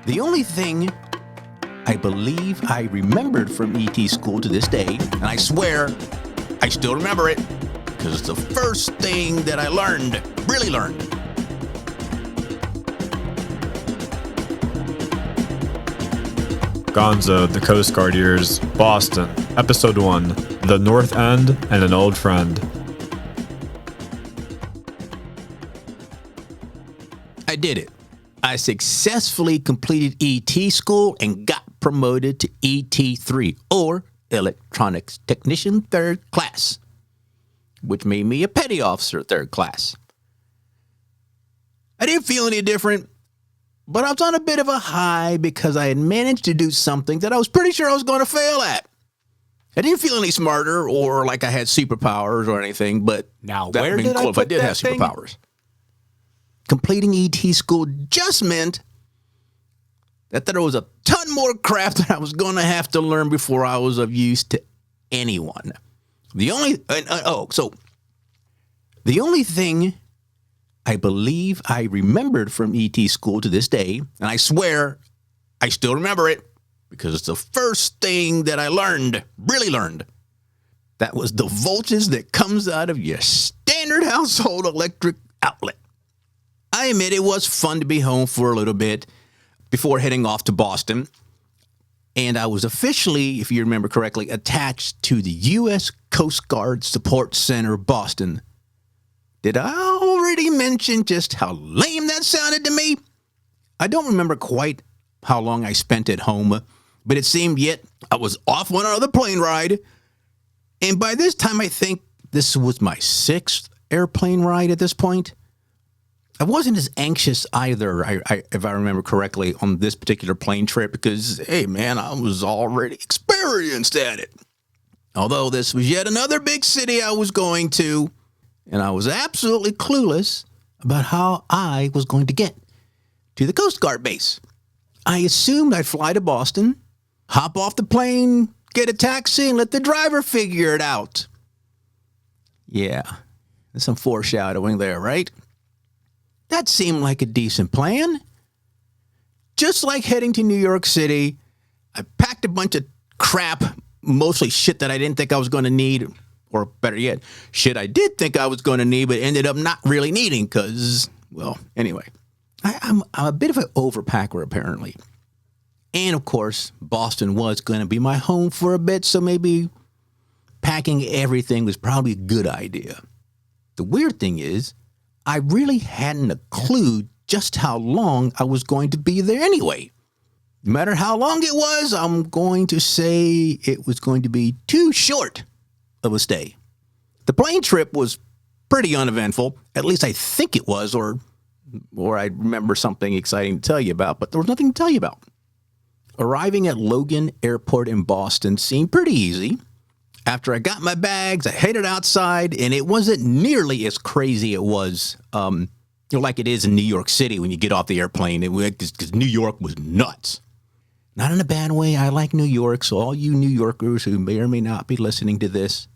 The only thing I believe I remembered from ET school to this day, and I swear I still remember it, because it's the first thing that I learned, really learned. Gonzo, the Coast Guard Years, Boston, Episode 1, The North End and an Old Friend. I did it. I successfully completed ET school and got promoted to ET3, or Electronics Technician 3rd Class, which made me a Petty Officer 3rd Class. I didn't feel any different, but I was on a bit of a high because I had managed to do something that I was pretty sure I was going to fail at. I didn't feel any smarter or like I had superpowers or anything, but Now, that where would be did I cool if I put did that have thing? superpowers. Completing ET school just meant that there was a ton more crap that I was going to have to learn before I was of use to anyone. The only thing I believe I remembered from ET school to this day, and I swear I still remember it because it's the first thing that I learned, really learned. That was the voltage that comes out of your standard household electric outlet. I admit it was fun to be home for a little bit before heading off to Boston. And I was officially, if you remember correctly, attached to the U.S. Coast Guard Support Center, Boston. Did I already mention just how lame that sounded to me? I don't remember quite how long I spent at home, but it seemed yet I was off on another plane ride. And by this time, I think this was my 6th airplane ride at this point. I wasn't as anxious either, if I remember correctly, on this particular plane trip because, hey, man, I was already experienced at it. Although this was yet another big city I was going to, and I was absolutely clueless about how I was going to get to the Coast Guard base. I assumed I'd fly to Boston, hop off the plane, get a taxi, and let the driver figure it out. Yeah, there's some foreshadowing there, right? That seemed like a decent plan. Just like heading to New York City, I packed a bunch of crap, mostly shit that I didn't think I was going to need, or better yet, shit I did think I was going to need, but ended up not really needing because, well, anyway. I'm a bit of an overpacker, apparently. And, of course, Boston was going to be my home for a bit, so maybe packing everything was probably a good idea. The weird thing is, I really hadn't a clue just how long I was going to be there anyway. No matter how long it was, I'm going to say it was going to be too short of a stay. The plane trip was pretty uneventful. At least I think it was, or I remember something exciting to tell you about, but there was nothing to tell you about. Arriving at Logan Airport in Boston seemed pretty easy. After I got my bags, I headed outside, and it wasn't nearly as crazy it was, like it is in New York City when you get off the airplane, because New York was nuts. Not in a bad way. I like New York, so all you New Yorkers who may or may not be listening to this,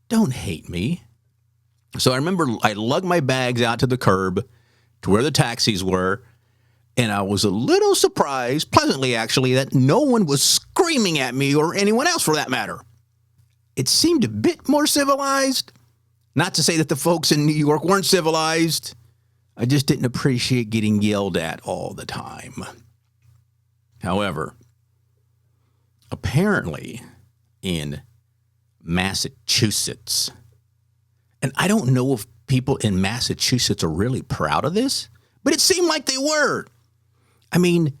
don't hate me. So I remember I lugged my bags out to the curb to where the taxis were, and I was a little surprised, pleasantly actually, that no one was screaming at me or anyone else for that matter. It seemed a bit more civilized. Not to say that the folks in New York weren't civilized. I just didn't appreciate getting yelled at all the time. However, apparently in Massachusetts, and I don't know if people in Massachusetts are really proud of this, but it seemed like they were. I mean,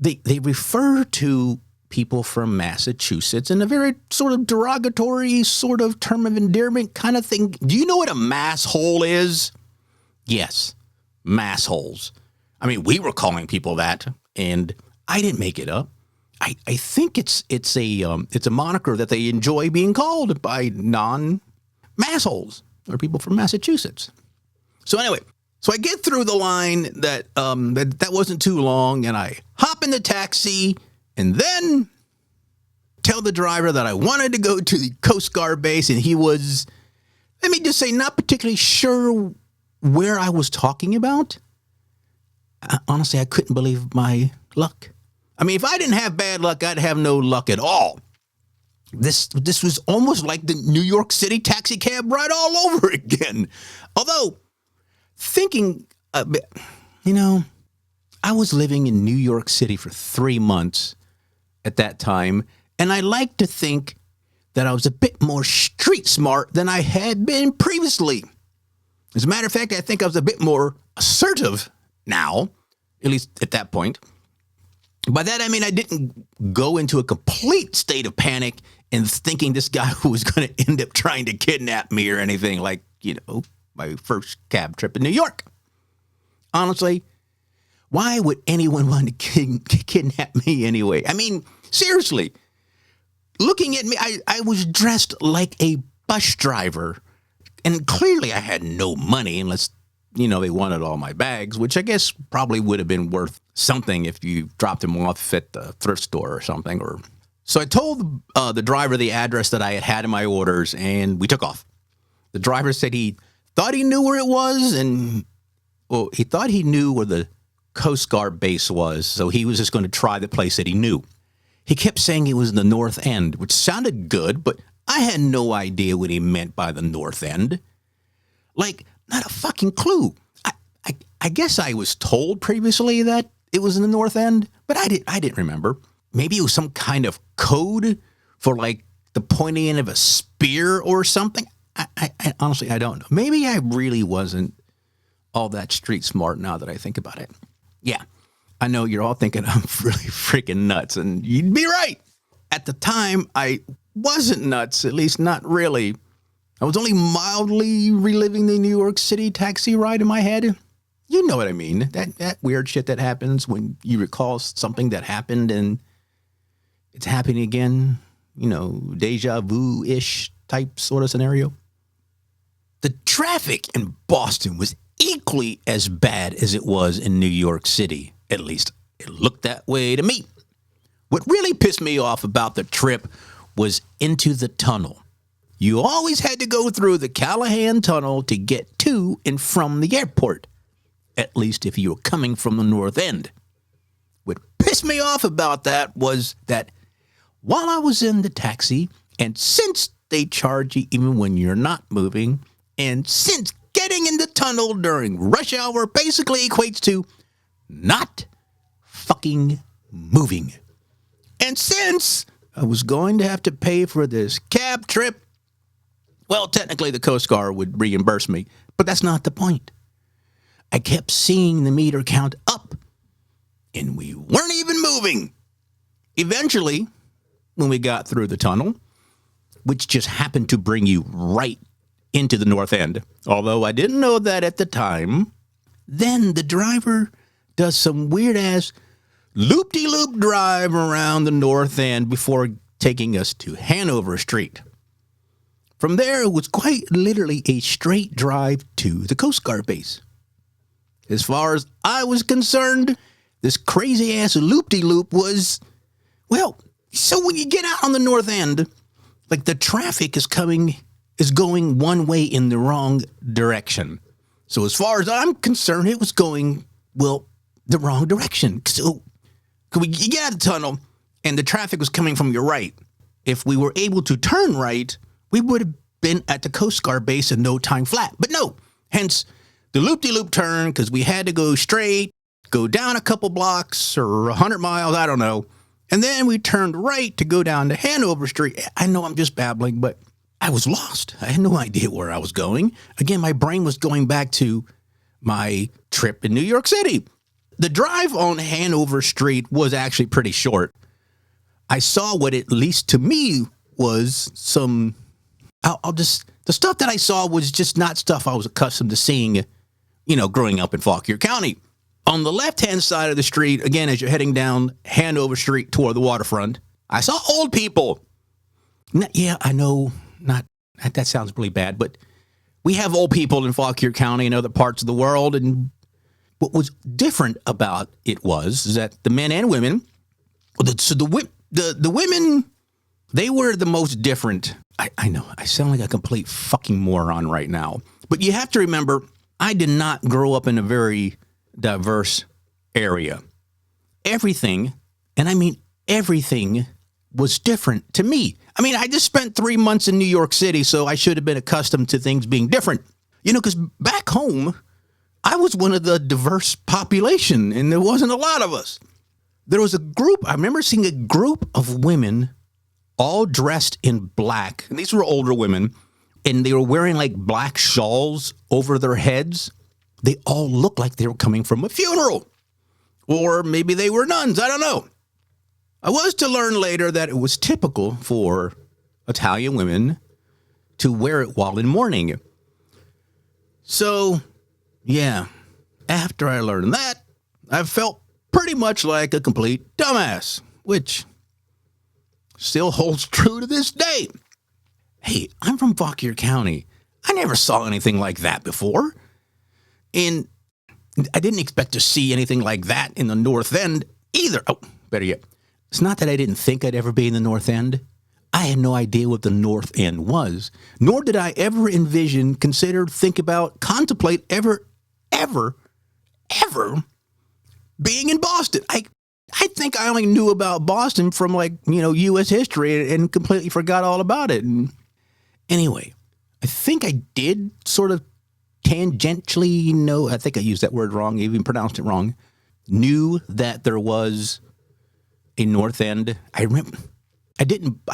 they refer to people from Massachusetts in a very sort of derogatory sort of term of endearment kind of thing. Do you know what a masshole is? Yes, massholes. I mean, we were calling people that, and I didn't make it up. I think it's a moniker that they enjoy being called by non-massholes or people from Massachusetts. So anyway, so I get through the line that wasn't too long, and I hop in the taxi and then tell the driver that I wanted to go to the Coast Guard base, and he was, let me just say, not particularly sure where I was talking about. Honestly, I couldn't believe my luck. I mean, if I didn't have bad luck, I'd have no luck at all. This was almost like the New York City taxi cab ride all over again. Although, thinking a bit, I was living in New York City for 3 months at that time, and I like to think that I was a bit more street smart than I had been previously. As a matter of fact, I think I was a bit more assertive now, at least at that point. By that, I mean I didn't go into a complete state of panic and thinking this guy who was going to end up trying to kidnap me or anything like, my first cab trip in New York. Honestly, why would anyone want to kidnap me anyway? I mean, seriously, looking at me, I was dressed like a bus driver. And clearly I had no money unless, they wanted all my bags, which I guess probably would have been worth something if you dropped them off at the thrift store or something. So I told the driver the address that I had in my orders, and we took off. The driver said he thought he knew where it was, and, he thought he knew where the Coast Guard base was, so he was just going to try the place that he knew. He kept saying it was the North End, which sounded good, but I had no idea what he meant by the North End. Like, not a fucking clue. I guess I was told previously that it was in the North End, but I didn't remember. Maybe it was some kind of code for, like, the pointing end of a spear or something. I honestly, I don't know. Maybe I really wasn't all that street smart now that I think about it. Yeah, I know you're all thinking I'm really freaking nuts, and you'd be right. At the time, I wasn't nuts, at least not really. I was only mildly reliving the New York City taxi ride in my head. You know what I mean. That weird shit that happens when you recall something that happened and it's happening again. Deja vu-ish type sort of scenario. The traffic in Boston was equally as bad as it was in New York City. At least it looked that way to me. What really pissed me off about the trip was into the tunnel. You always had to go through the Callahan Tunnel to get to and from the airport, at least if you were coming from the North End. What pissed me off about that was that while I was in the taxi, and since they charge you even when you're not moving, and since getting in the tunnel during rush hour basically equates to not fucking moving, and since I was going to have to pay for this cab trip, well, technically the Coast Guard would reimburse me, but that's not the point. I kept seeing the meter count up, and we weren't even moving. Eventually, when we got through the tunnel, which just happened to bring you right into the North End, although I didn't know that at the time, then the driver does some weird-ass loop-de-loop drive around the North End before taking us to Hanover Street. From there, it was quite literally a straight drive to the Coast Guard base. As far as I was concerned, this crazy-ass loop-de-loop was, well, so when you get out on the North End, like the traffic is going one way in the wrong direction. So as far as I'm concerned, it was going, well, the wrong direction. So you get out of the tunnel, and the traffic was coming from your right. If we were able to turn right, we would have been at the Coast Guard base in no time flat. But no, hence the loop-de-loop turn, because we had to go straight, go down a couple blocks or 100 miles, I don't know. And then we turned right to go down to Hanover Street. I know I'm just babbling, but I was lost. I had no idea where I was going. Again, my brain was going back to my trip in New York City. The drive on Hanover Street was actually pretty short. I saw what, at least to me, was some... the stuff that I saw was just not stuff I was accustomed to seeing, growing up in Fauquier County. On the left-hand side of the street, again, as you're heading down Hanover Street toward the waterfront, I saw old people. Yeah, I know, that sounds really bad, but we have old people in Fauquier County and other parts of the world, and what was different about it was that the men and women, the women, they were the most different. I know, I sound like a complete fucking moron right now, but you have to remember, I did not grow up in a very diverse area. everything, and I mean everything, was different to me. I mean, I just spent 3 months in New York City, so I should have been accustomed to things being different. You know, because back home, I was one of the diverse population, and there wasn't a lot of us. There was a group, I remember seeing a group of women all dressed in black. And these were older women, and they were wearing like black shawls over their heads. They all looked like they were coming from a funeral. Or maybe they were nuns, I don't know. I was to learn later that it was typical for Italian women to wear it while in mourning. So, yeah, after I learned that, I felt pretty much like a complete dumbass, which still holds true to this day. Hey, I'm from Fauquier County. I never saw anything like that before. And I didn't expect to see anything like that in the North End either. Oh, better yet, it's not that I didn't think I'd ever be in the North End. I had no idea what the North End was, nor did I ever envision, consider, think about, contemplate ever being in Boston. I think I only knew about Boston from U.S. history and completely forgot all about it. And anyway, I think I did sort of tangentially know, I think I used that word wrong, even pronounced it wrong, knew that there was a North End. I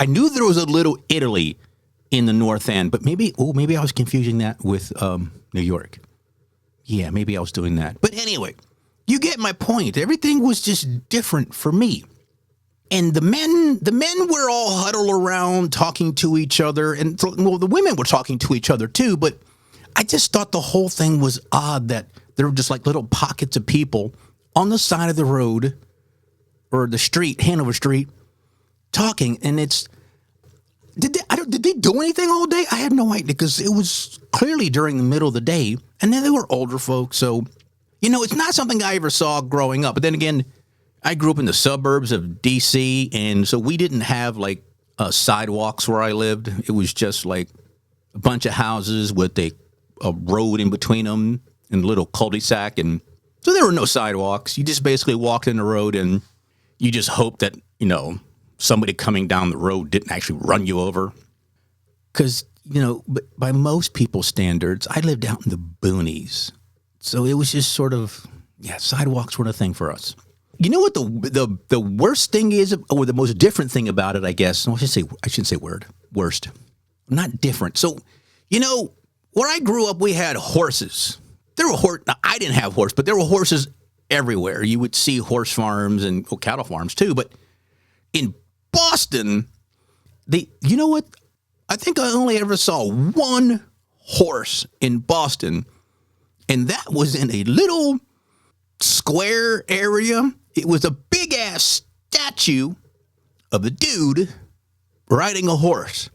knew there was a Little Italy in the North End, but maybe I was confusing that with New York. Yeah, maybe I was doing that. But anyway, you get my point. Everything was just different for me. And the men were all huddled around talking to each other. And the women were talking to each other too. But I just thought the whole thing was odd that there were just like little pockets of people on the side of the road or the street, Hanover Street, talking. And did they do anything all day? I have no idea, because it was clearly during the middle of the day. And then they were older folks. So, it's not something I ever saw growing up. But then again, I grew up in the suburbs of D.C., and so we didn't have sidewalks where I lived. It was just like a bunch of houses with a road in between them and a little cul-de-sac. And so there were no sidewalks. You just basically walked in the road, and you just hoped that, somebody coming down the road didn't actually run you over. Because, by most people's standards, I lived out in the boonies. So it was just sort of, sidewalks weren't a thing for us. You know what the worst thing is, or the most different thing about it, I guess? I shouldn't say worst. Not different. So, where I grew up, we had horses. There were I didn't have horse, but there were horses everywhere. You would see horse farms and cattle farms too. But in Boston, you know what? I think I only ever saw one horse in Boston, and that was in a little square area. It was a big-ass statue of a dude riding a horse.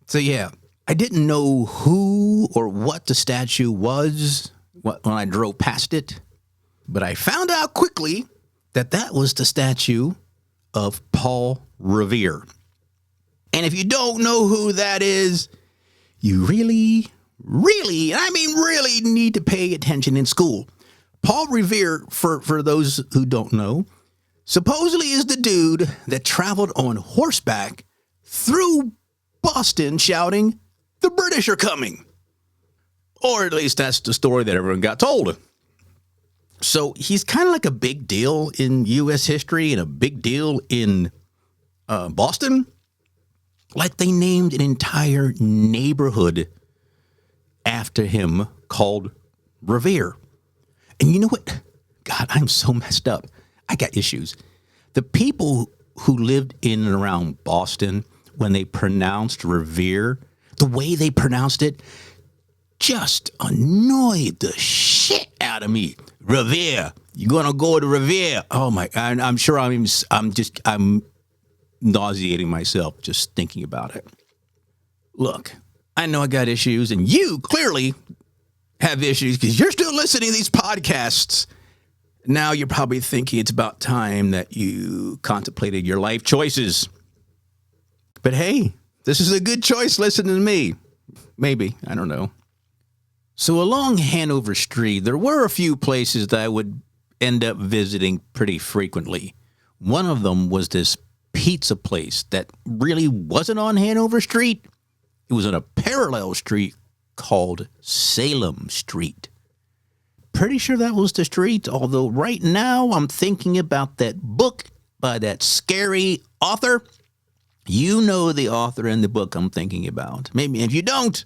So, yeah, I didn't know who or what the statue was when I drove past it, but I found out quickly that was the statue of Paul Revere. And if you don't know who that is, you really, and I mean really, need to pay attention in school. Paul Revere, for those who don't know, supposedly is the dude that traveled on horseback through Boston shouting, "The British are coming." Or at least that's the story that everyone got told. So he's kind of like a big deal in U.S. history and a big deal in Boston. Like they named an entire neighborhood after him called Revere. And you know what? God, I'm so messed up. I got issues. The people who lived in and around Boston, when they pronounced Revere, the way they pronounced it just annoyed the shit out of me. Revere. You're going to go to Revere. Oh my God. I'm sure I'm nauseating myself just thinking about it. Look, I know I got issues, and you clearly have issues because you're still listening to these podcasts. Now you're probably thinking it's about time that you contemplated your life choices. But hey, this is a good choice listening to me. Maybe. I don't know. So along Hanover Street, there were a few places that I would end up visiting pretty frequently. One of them was this pizza place that really wasn't on Hanover Street. It was on a parallel street called Salem Street. Pretty sure that was the street, although right now I'm thinking about that book by that scary author. You know the author in the book I'm thinking about. Maybe if you don't,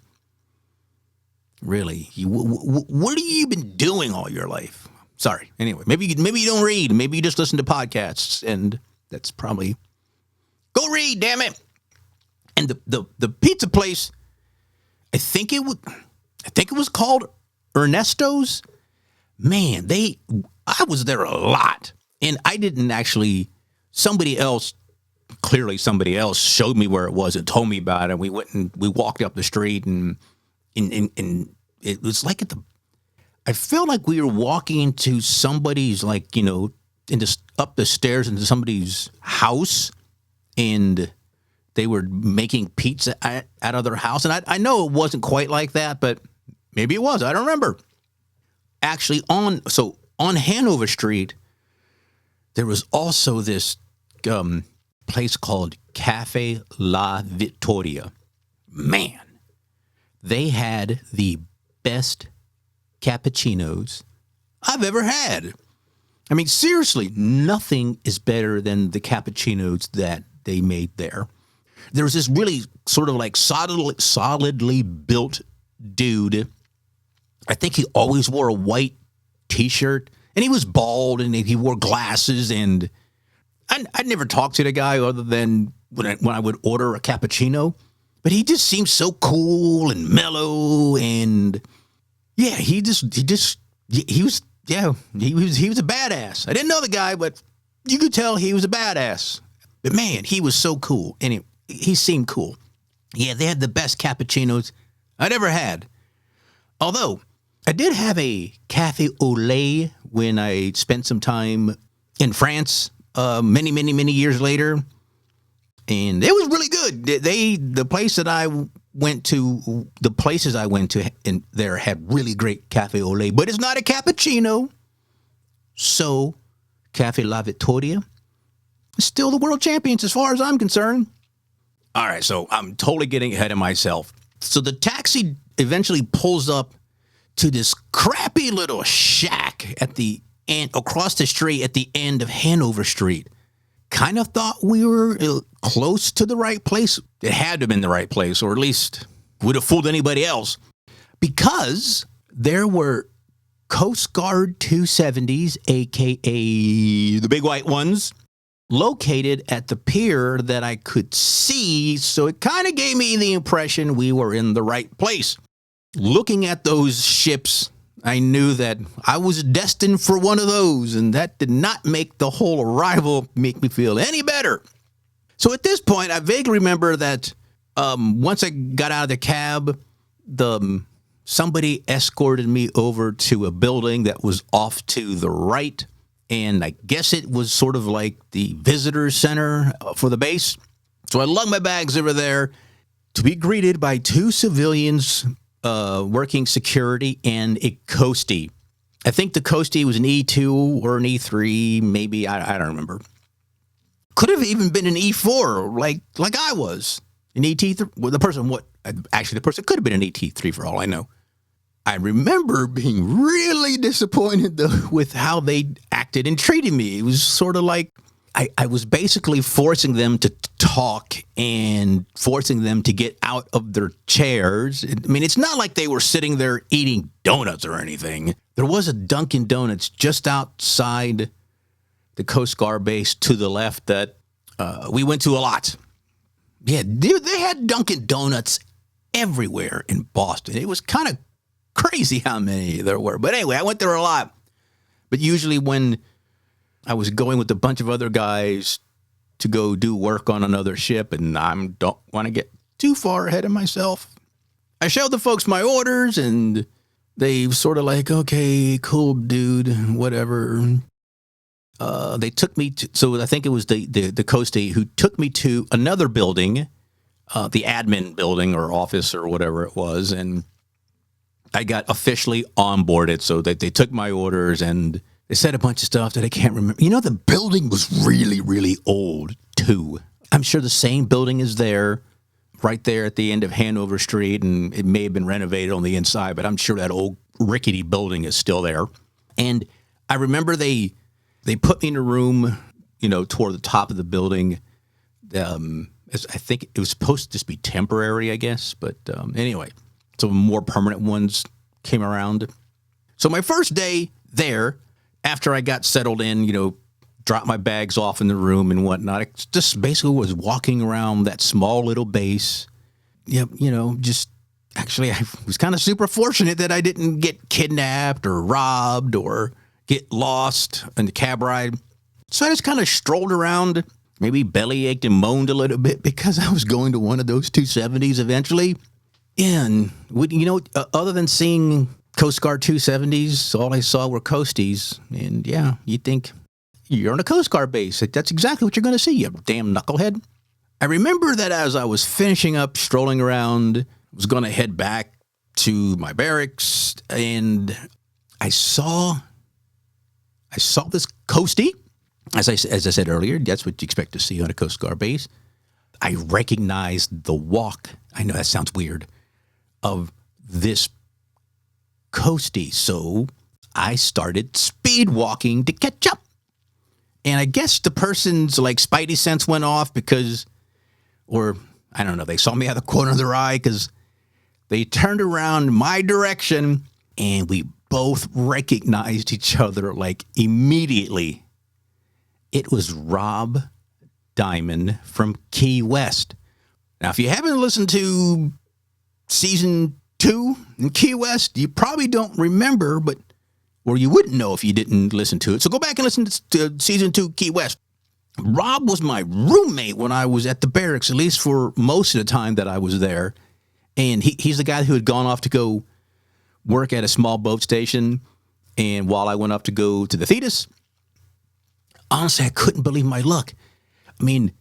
really, what have you been doing all your life? Sorry. Anyway, maybe you don't read. Maybe you just listen to podcasts, and that's probably go read. Damn it! And the pizza place, I think it was called Ernesto's. Man, I was there a lot, and I didn't actually. Somebody else showed me where it was and told me about it. We went and we walked up the street, and it was like I felt like we were walking into somebody's, like, you know, up the stairs into somebody's house, and they were making pizza out of their house. And I know it wasn't quite like that, but maybe it was. I don't remember. Actually, on Hanover Street, there was also this place called Cafe La Vittoria. Man, they had the best cappuccinos I've ever had. I mean, seriously, nothing is better than the cappuccinos that they made there. There was this really sort of like solidly built dude. I think he always wore a white T-shirt, and he was bald, and he wore glasses, and I'd never talked to the guy other than when I would order a cappuccino, but he just seemed so cool and mellow, and yeah, he was a badass. I didn't know the guy, but you could tell he was a badass. But man, he was so cool, and he seemed cool. Yeah, they had the best cappuccinos I'd ever had. Although I did have a cafe au lait when I spent some time in France many years later, and it was really good. The places I went to in there had really great cafe au lait, but it's not a cappuccino. So Cafe La Vittoria is still the world champions as far as I'm concerned. All right, so I'm totally getting ahead of myself. So the taxi eventually pulls up to this crappy little shack at the end, across the street at the end of Hanover Street. Kind of thought we were close to the right place. It had to have been the right place, or at least would have fooled anybody else, because there were Coast Guard 270s, a.k.a. the big white ones, located at the pier that I could see, so it kind of gave me the impression we were in the right place. Looking at those ships, I knew that I was destined for one of those, and that did not make the whole arrival make me feel any better. So at this point, I vaguely remember that once I got out of the cab, somebody escorted me over to a building that was off to the right, and I guess it was sort of like the visitor center for the base. So I lugged my bags over there to be greeted by two civilians working security and a coastie. I think the coastie was an E2 or an E3, maybe. I don't remember. Could have even been an E4, like I was. An ET3. Well, the person could have been an ET3 for all I know. I remember being really disappointed, though, with how they acted and treated me. It was sort of like I was basically forcing them to talk and forcing them to get out of their chairs. I mean, it's not like they were sitting there eating donuts or anything. There was a Dunkin' Donuts just outside the Coast Guard base to the left that we went to a lot. Yeah, they had Dunkin' Donuts everywhere in Boston. It was kind of crazy how many there were. But anyway, I went there a lot. But usually when I was going with a bunch of other guys to go do work on another ship, and I don't want to get too far ahead of myself, I showed the folks my orders, and they sort of like, okay, cool, dude, whatever. They took me to, so I think it was the coastie who took me to another building, the admin building or office or whatever it was, and I got officially onboarded, so that they took my orders and They said a bunch of stuff that I can't remember. You know, the building was really, really old, too. I'm sure the same building is there, right there at the end of Hanover Street, and it may have been renovated on the inside, but I'm sure that old rickety building is still there. And I remember they put me in a room, toward the top of the building. I think it was supposed to just be temporary, I guess. But anyway, so more permanent ones came around. So my first day there, after I got settled in, dropped my bags off in the room and whatnot, I just basically was walking around that small little base. Yep, just actually I was kind of super fortunate that I didn't get kidnapped or robbed or get lost in the cab ride. So I just kind of strolled around, maybe belly ached and moaned a little bit because I was going to one of those 270s eventually. And, other than seeing Coast Guard 270s, all I saw were coasties. And, yeah, you'd think you're on a Coast Guard base. That's exactly what you're going to see, you damn knucklehead. I remember that as I was finishing up, strolling around, I was going to head back to my barracks, and I saw this coastie. As I said earlier, that's what you expect to see on a Coast Guard base. I recognized the walk, I know that sounds weird, of this coastie. So I started speed walking to catch up. And I guess the person's spidey sense went off or I don't know, they saw me out of the corner of their eye because they turned around my direction and we both recognized each other immediately. It was Rob Diamond from Key West. Now, if you haven't listened to season 2 in Key West, you probably don't remember, or you wouldn't know if you didn't listen to it. So go back and listen to season 2 Key West. Rob was my roommate when I was at the barracks, at least for most of the time that I was there. And he's the guy who had gone off to go work at a small boat station. And while I went up to go to the Thetis, honestly, I couldn't believe my luck. I mean,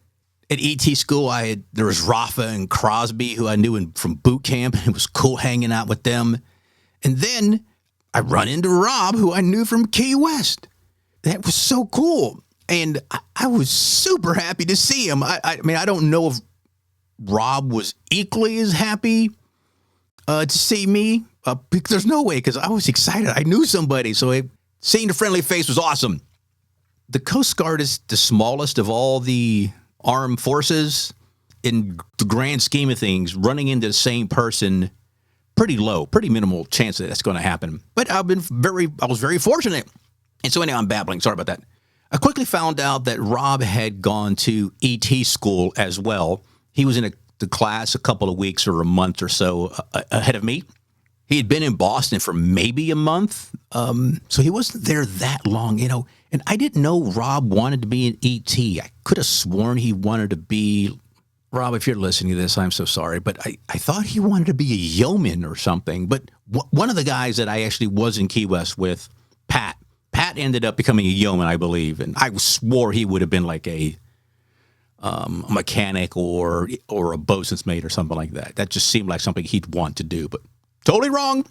at ET school, there was Rafa and Crosby, who I knew from boot camp, and it was cool hanging out with them. And then I run into Rob, who I knew from Key West. That was so cool. And I was super happy to see him. I mean, I don't know if Rob was equally as happy to see me. There's no way, because I was excited. I knew somebody. So seeing the friendly face was awesome. The Coast Guard is the smallest of all the armed forces. In the grand scheme of things, running into the same person, pretty low, pretty minimal chance that that's going to happen. But I was very fortunate. And so anyway, I'm babbling. Sorry about that. I quickly found out that Rob had gone to ET school as well. He was in the class a couple of weeks or a month or so ahead of me. He had been in Boston for maybe a month, so he wasn't there that long, And I didn't know Rob wanted to be an ET. I could have sworn he wanted to be... Rob, if you're listening to this, I'm so sorry, but I thought he wanted to be a yeoman or something. But one of the guys that I actually was in Key West with, Pat ended up becoming a yeoman, I believe, and I swore he would have been like a mechanic or a bosun's mate or something like that. That just seemed like something he'd want to do, but totally wrong.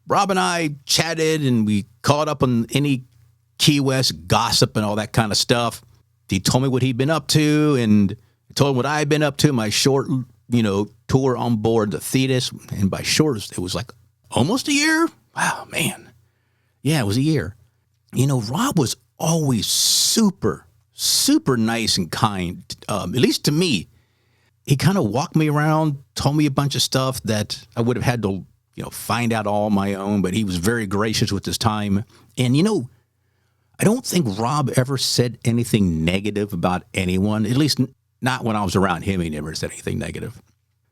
Rob and I chatted, and we caught up on any Key West gossip and all that kind of stuff. He told me what he'd been up to, and I told him what I had been up to, my short, tour on board the Thetis. And by short, it was almost a year. Wow, man. Yeah, it was a year. Rob was always super, super nice and kind, at least to me. He kind of walked me around, told me a bunch of stuff that I would have had to, find out all on my own, but he was very gracious with his time. And, I don't think Rob ever said anything negative about anyone, at least not when I was around him. He never said anything negative.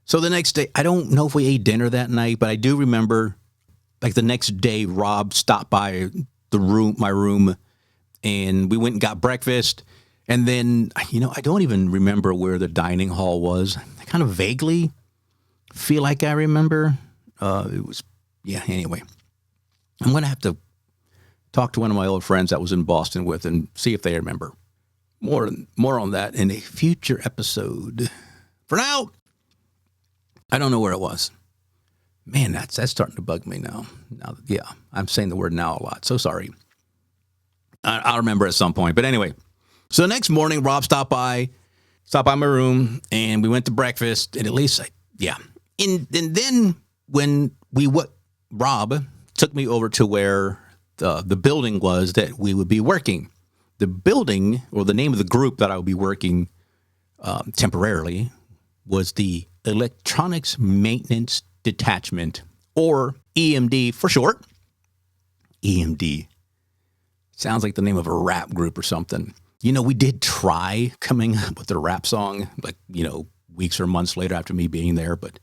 So the next day, I don't know if we ate dinner that night, but I do remember, the next day, Rob stopped by my room, and we went and got breakfast. And then, I don't even remember where the dining hall was. I kind of vaguely feel like I remember. Anyway. I'm going to have to talk to one of my old friends that was in Boston with and see if they remember. More on that in a future episode. For now, I don't know where it was. Man, that's starting to bug me now. Yeah, I'm saying the word now a lot. So sorry. I'll remember at some point. But anyway, so the next morning, Rob stopped by my room, and we went to breakfast. And at least, And then when Rob took me over to where the building was that we would be working. The building, or the name of the group that I would be working temporarily, was the Electronics Maintenance Detachment, or EMD for short. EMD. Sounds like the name of a rap group or something. We did try coming up with a rap song, weeks or months later after me being there, but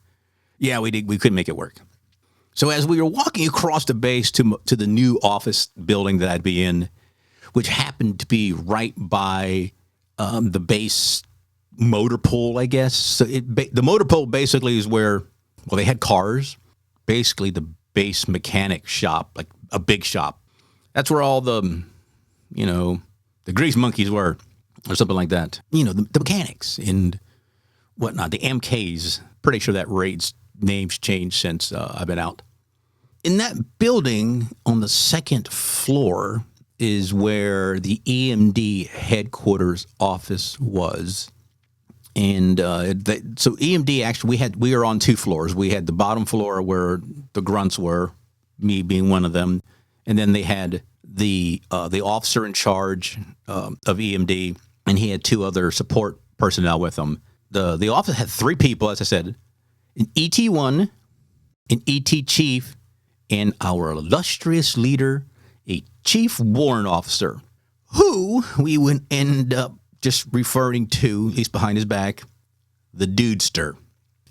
yeah, we couldn't make it work. So as we were walking across the base to the new office building that I'd be in, which happened to be right by the base motor pool, I guess. So the motor pool basically is where, they had cars, basically the base mechanic shop, like a big shop. That's where all the grease monkeys were, or something like that. The mechanics and whatnot, the MKs. Pretty sure that name's changed since I've been out. In that building on the second floor is where the EMD headquarters office was. And so EMD, actually, we were on 2 floors. We had the bottom floor where the grunts were, me being one of them. And then they had the officer in charge of EMD, and he had 2 other support personnel with him. The office had 3 people, as I said, an ET1, an ET chief, and our illustrious leader, a chief warrant officer, who we would end up just referring to, at least behind his back, the dudester.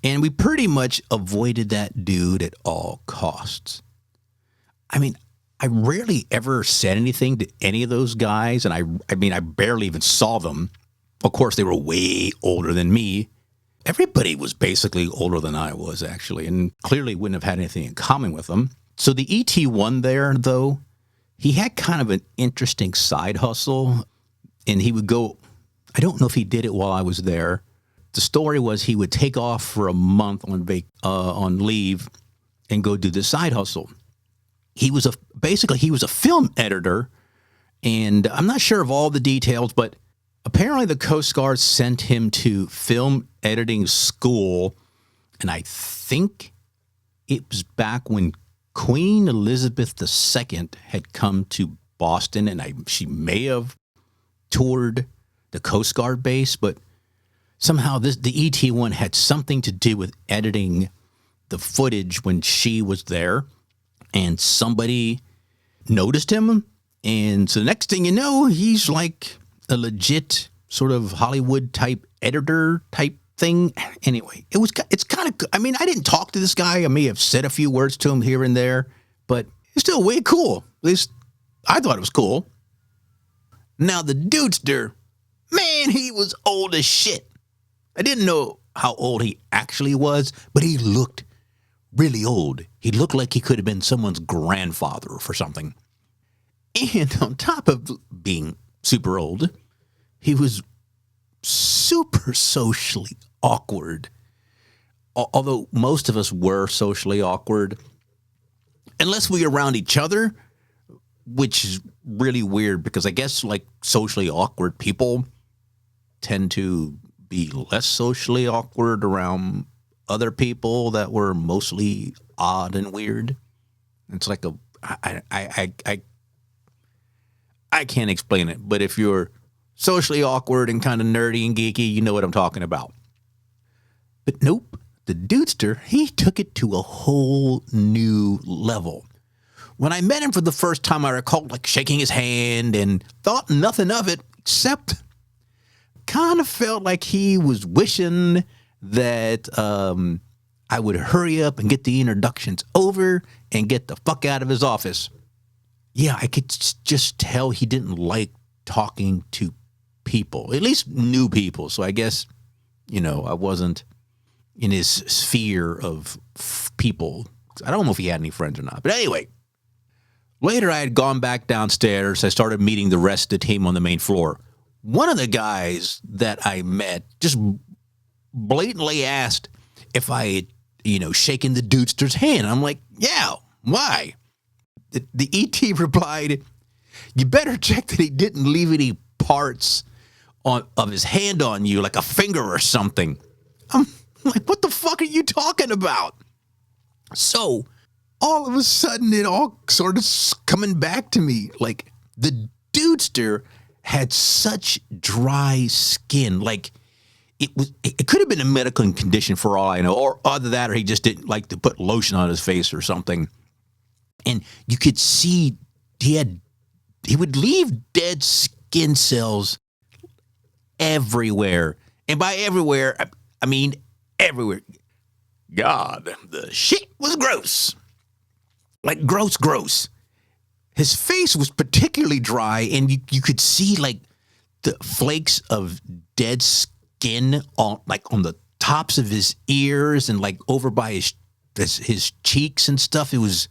And we pretty much avoided that dude at all costs. I mean, I rarely ever said anything to any of those guys, and I barely even saw them. Of course, they were way older than me. Everybody was basically older than I was, actually, and clearly wouldn't have had anything in common with them. So the ET1 there, though, he had kind of an interesting side hustle, and he would go, I don't know if he did it while I was there. The story was he would take off for a month on leave and go do this side hustle. He was a film editor, and I'm not sure of all the details, but apparently the Coast Guard sent him to film editing school, and I think it was back when Queen Elizabeth II had come to Boston, and she may have toured the Coast Guard base, but somehow the ET1 had something to do with editing the footage when she was there, and somebody noticed him, and so the next thing you know, he's like a legit sort of Hollywood type editor type thing. Anyway, it's kind of, I mean, I didn't talk to this guy. I may have said a few words to him here and there, but it's still way cool. At least I thought it was cool. Now the dudester, man, he was old as shit. I didn't know how old he actually was, but he looked really old. He looked like he could have been someone's grandfather or something. And on top of being super old, he was super socially awkward. Although most of us were socially awkward, unless we were around each other, which is really weird because I guess like socially awkward people tend to be less socially awkward around other people that were mostly odd and weird. It's like I can't explain it, but if you're socially awkward and kind of nerdy and geeky, you know what I'm talking about. But nope, the dudester, he took it to a whole new level. When I met him for the first time, I recalled like shaking his hand and thought nothing of it, except kind of felt like he was wishing that I would hurry up and get the introductions over and get the fuck out of his office. Yeah, I could just tell he didn't like talking to people, at least new people. So I guess, I wasn't in his sphere of people. I don't know if he had any friends or not. But anyway, later I had gone back downstairs. I started meeting the rest of the team on the main floor. One of the guys that I met just blatantly asked if I had, shaken the dudester's hand. I'm like, yeah, why? The ET replied, you better check that he didn't leave any parts of his hand on you, like a finger or something. I'm like, what the fuck are you talking about? So all of a sudden, it all sort of coming back to me. Like, the dudester had such dry skin. Like, it could have been a medical condition for all I know, or other that, or he just didn't like to put lotion on his face or something. And you could see he would leave dead skin cells everywhere. And by everywhere, I mean everywhere. God, the shit was gross. Like, gross. His face was particularly dry, and you could see, like, the flakes of dead skin on the tops of his ears and, like, over by his cheeks and stuff. It was...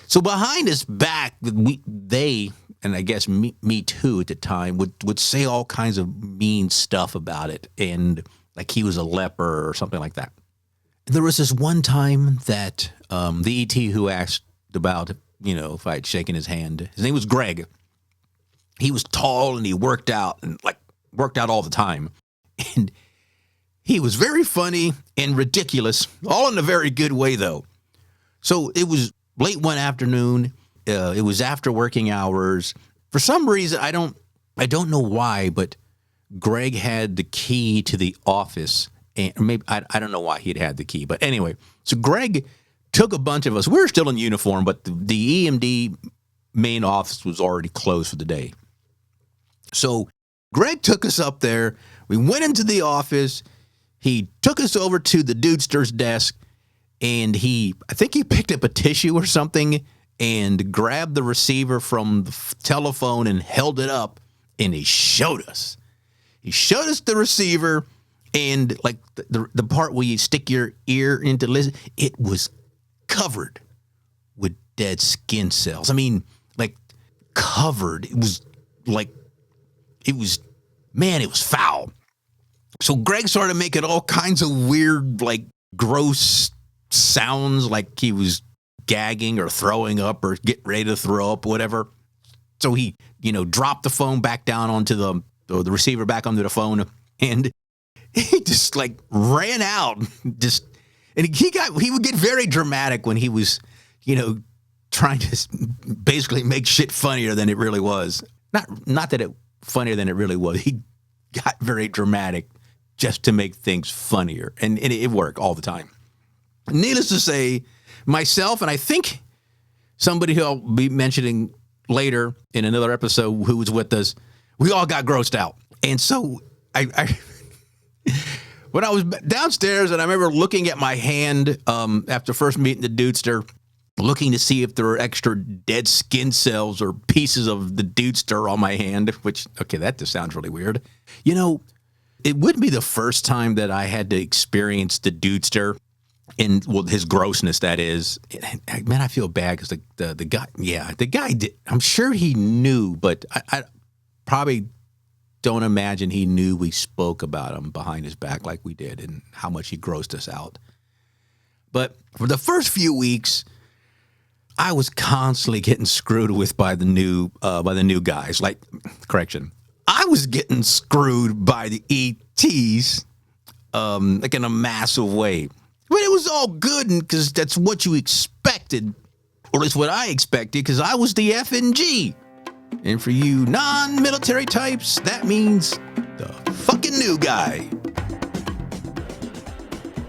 So behind his back, they, and I guess me too at the time, would say all kinds of mean stuff about it, and like he was a leper or something like that. There was this one time that the ET who asked about, if I had shaken his hand, his name was Greg. He was tall and he worked out all the time. And he was very funny and ridiculous, all in a very good way, though. So it was late one afternoon. It was after working hours. For some reason, I don't know why, but Greg had the key to the office. And maybe I don't know why he'd had the key, but anyway, so Greg took a bunch of us. We were still in uniform, but the EMD main office was already closed for the day. So Greg took us up there. We went into the office. He took us over to the dudester's desk, and I think he picked up a tissue or something and grabbed the receiver from the telephone and held it up, and he showed us. He showed us the receiver. And like the part where you stick your ear into listen, it was covered with dead skin cells. I mean, like covered. It was foul. So Greg started making all kinds of weird, like gross sounds, like he was gagging or throwing up or getting ready to throw up, whatever. So he, dropped the phone back down onto the receiver back onto the phone, and he just like ran out, and he would get very dramatic when he was, trying to basically make shit funnier than it really was. Not that it funnier than it really was. He got very dramatic just to make things funnier, and it worked all the time. Needless to say, myself, and I think somebody who I'll be mentioning later in another episode who was with us, we all got grossed out. And so I when I was downstairs, and I remember looking at my hand after first meeting the dudester, looking to see if there were extra dead skin cells or pieces of the dudester on my hand, which, okay, that just sounds really weird. It wouldn't be the first time that I had to experience the dudester and, well, his grossness, that is. Man, I feel bad because the guy did. I'm sure he knew, but I probably don't imagine he knew we spoke about him behind his back like we did and how much he grossed us out. But for the first few weeks, I was constantly getting screwed with by the new guys. I was getting screwed by the ETs, like in a massive way. But it was all good, because that's what you expected, or at least what I expected, because I was the FNG. And for you non-military types, that means the fucking new guy.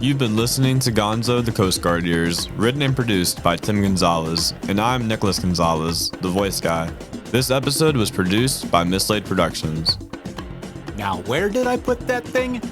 You've been listening to Gonzo the Coast Guard Years, written and produced by Tim Gonzalez, and I'm Nicholas Gonzalez, the voice guy. This episode was produced by Mislaid Productions. Now, where did I put that thing?